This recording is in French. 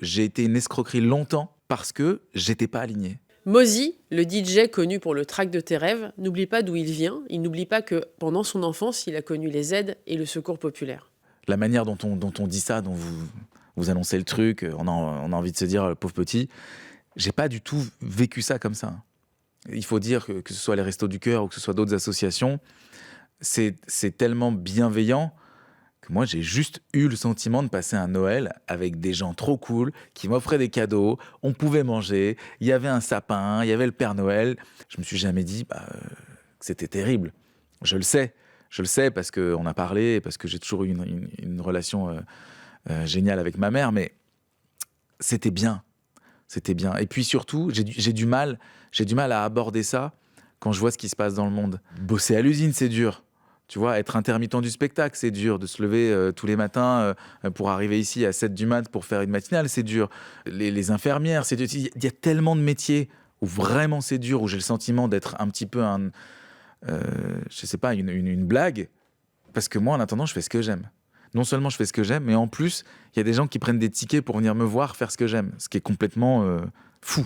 j'ai été une escroquerie longtemps parce que j'étais pas aligné. Mozi, le DJ connu pour le track de tes rêves, n'oublie pas d'où il vient. Il n'oublie pas que pendant son enfance, il a connu les aides et le secours populaire. La manière dont on dit ça, dont vous annoncez le truc, on a envie de se dire, le pauvre petit, j'ai pas du tout vécu ça comme ça. Il faut dire que ce soit les Restos du Cœur ou que ce soit d'autres associations, c'est tellement bienveillant que moi, j'ai juste eu le sentiment de passer un Noël avec des gens trop cool qui m'offraient des cadeaux, on pouvait manger, il y avait un sapin, il y avait le Père Noël. Je me suis jamais dit que c'était terrible. Je le sais parce qu'on a parlé, parce que j'ai toujours eu une relation géniale avec ma mère, mais c'était bien. C'était bien. Et puis surtout, j'ai du mal à aborder ça quand je vois ce qui se passe dans le monde. Bosser à l'usine, c'est dur. Tu vois, être intermittent du spectacle, c'est dur. De se lever tous les matins pour arriver ici à 7 du mat pour faire une matinale, c'est dur. Les infirmières, c'est dur. Il y a tellement de métiers où vraiment c'est dur, où j'ai le sentiment d'être un petit peu je sais pas, une blague. Parce que moi, en attendant, je fais ce que j'aime. Non seulement je fais ce que j'aime, mais en plus, il y a des gens qui prennent des tickets pour venir me voir faire ce que j'aime. Ce qui est complètement fou.